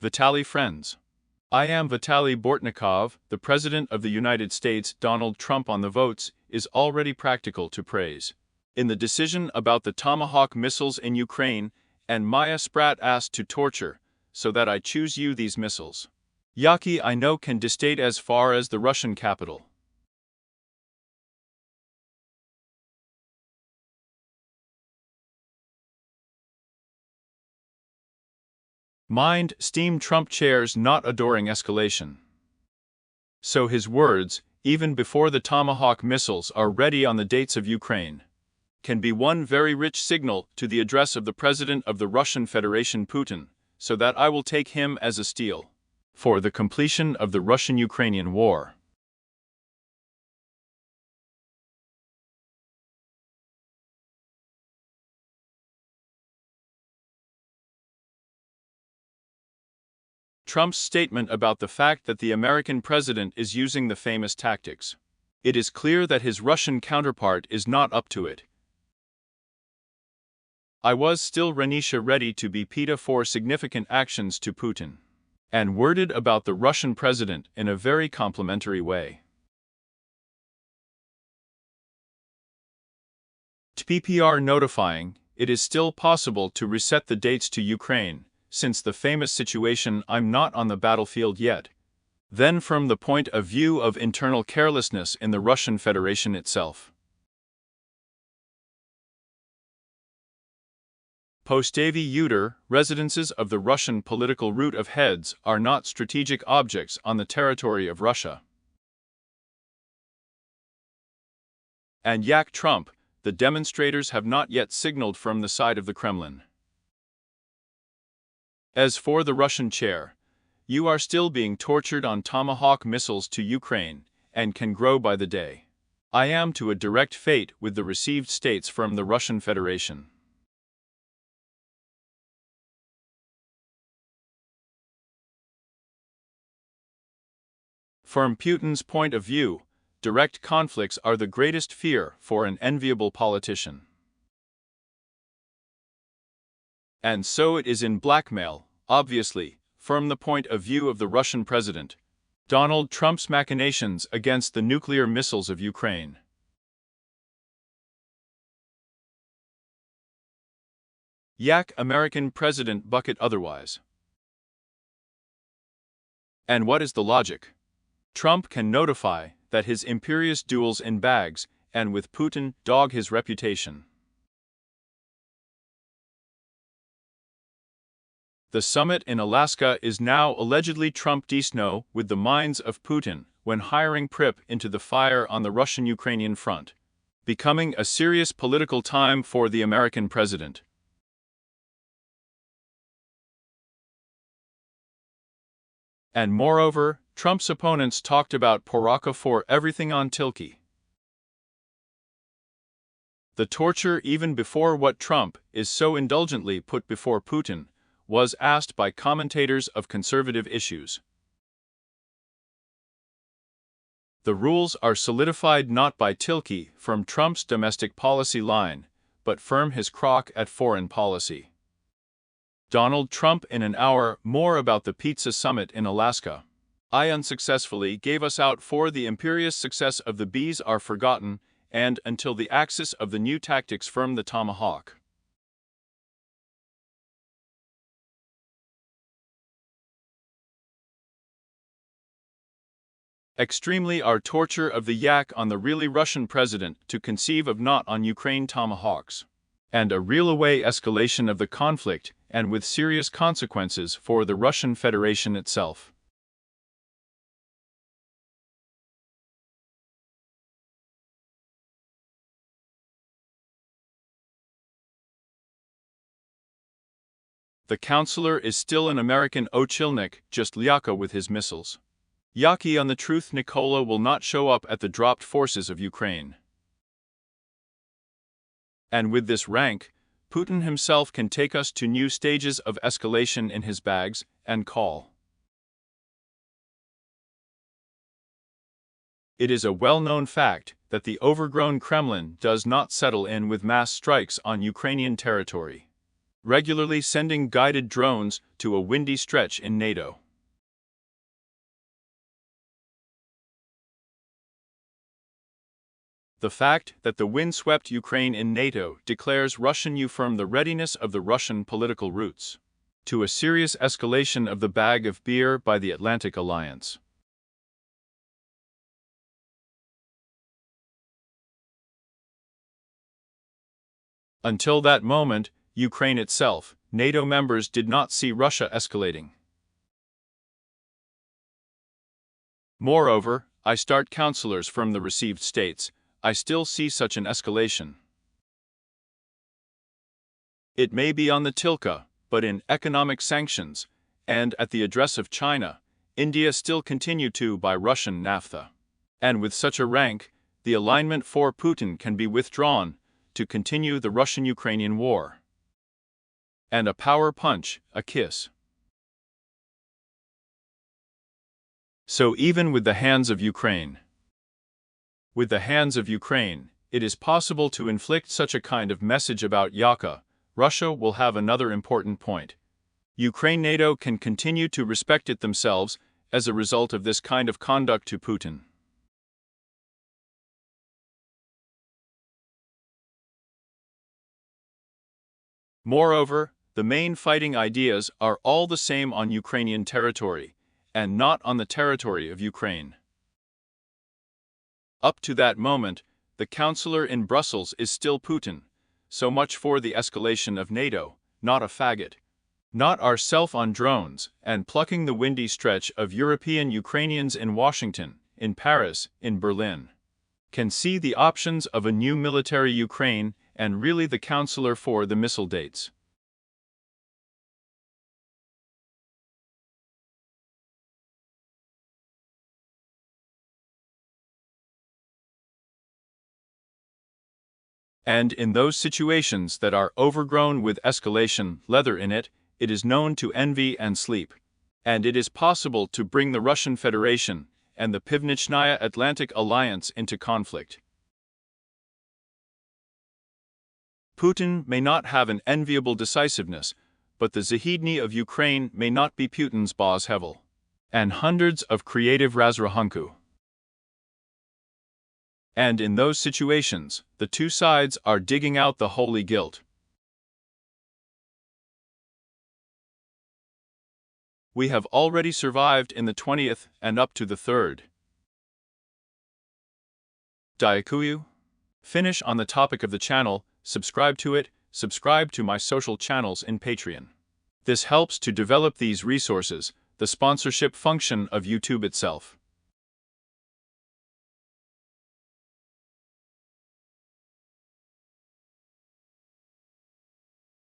Vitaly friends. I am Vitaly Portnikov. The President of the United States, Donald Trump, on the votes is already practical to praise. In the decision about the Tomahawk missiles in Ukraine, and Maya Sprat asked to torture, so that I choose you these missiles. Yaki I know can distate as far as the Russian capital. Mind, steam Trump chairs not adoring escalation. So his words, even before the Tomahawk missiles are ready on the dates of Ukraine, can be one very rich signal to the address of the President of the Russian Federation Putin, so that I will take him as a steel for the completion of the Russian-Ukrainian war. Trump's statement about the fact that the American president is using the famous tactics. It is clear that his Russian counterpart is not up to it. I was still Renisha ready to be PETA for significant actions to Putin, and worded about the Russian president in a very complimentary way. TPPR notifying, it is still possible to reset the dates to Ukraine, since the famous situation I'm not on the battlefield yet. Then from the point of view of internal carelessness in the Russian Federation itself. Postavy Uter, residences of the Russian political root of heads are not strategic objects on the territory of Russia. And Yak Trump, the demonstrators have not yet signaled from the side of the Kremlin. As for the Russian chair, you are still being tortured on Tomahawk missiles to Ukraine, and can grow by the day. I am to a direct fate with the received states from the Russian Federation. From Putin's point of view, direct conflicts are the greatest fear for an enviable politician. And so it is in blackmail, obviously, from the point of view of the Russian president, Donald Trump's machinations against the nuclear missiles of Ukraine. Yak American president bucket otherwise. And what is the logic? Trump can notify that his imperious duels in bags, and with Putin dog his reputation. The summit in Alaska is now allegedly Trump-de-snow with the minds of Putin when hiring Prip into the fire on the Russian-Ukrainian front, becoming a serious political time for the American president. And moreover, Trump's opponents talked about Poraka for everything on Tilky. The torture even before what Trump is so indulgently put before Putin was asked by commentators of conservative issues. The rules are solidified not by Tilky from Trump's domestic policy line, but firm his crock at foreign policy. Donald Trump in an hour more about the pizza summit in Alaska. I unsuccessfully gave us out for the imperious success of the bees are forgotten, and until the axis of the new tactics firm the Tomahawk. Extremely our torture of the yak on the really Russian president to conceive of not on Ukraine Tomahawks. And a real away escalation of the conflict and with serious consequences for the Russian Federation itself. The counselor is still an American Ochilnik, just Lyaka with his missiles. Yaki on the truth Nikola will not show up at the dropped forces of Ukraine. And with this rank, Putin himself can take us to new stages of escalation in his bags and call. It is a well-known fact that the overgrown Kremlin does not settle in with mass strikes on Ukrainian territory. regularly sending guided drones to a windy stretch in NATO. The fact that the wind swept Ukraine in NATO declares Russian affirm the readiness of the Russian political routes to a serious escalation of the bag of beer by the Atlantic Alliance. Until that moment, Ukraine itself, NATO members did not see Russia escalating. Moreover, I start counselors from the received states, I still see such an escalation. It may be on the Tilka, but in economic sanctions, and at the address of China, India still continue to buy Russian naphtha. And with such a rank, the alignment for Putin can be withdrawn to continue the Russian-Ukrainian war. And a power punch, a kiss. So even with the hands of Ukraine, it is possible to inflict such a kind of message about Yaka. Russia will have another important point. Ukraine NATO can continue to respect it themselves as a result of this kind of conduct to Putin. Moreover, the main fighting ideas are all the same on Ukrainian territory, and not on the territory of Ukraine. Up to that moment, the counselor in Brussels is still Putin. So much for the escalation of NATO, not a faggot. Not ourself on drones, and plucking the windy stretch of European Ukrainians in Washington, in Paris, in Berlin. Can see the options of a new military Ukraine, and really the counselor for the missile dates. And in those situations that are overgrown with escalation leather in it, it is known to envy and sleep. And it is possible to bring the Russian Federation and the Pivnitchnaya Atlantic Alliance into conflict. Putin may not have an enviable decisiveness, but the Zahidny of Ukraine may not be Putin's boss Hevel. And hundreds of creative Razrahunku. And in those situations, the two sides are digging out the holy guilt. We have already survived in the 20th and up to the 3rd. Dyakuyu. Finish on the topic of the channel, subscribe to it, subscribe to my social channels in Patreon. This helps to develop these resources, the sponsorship function of YouTube itself.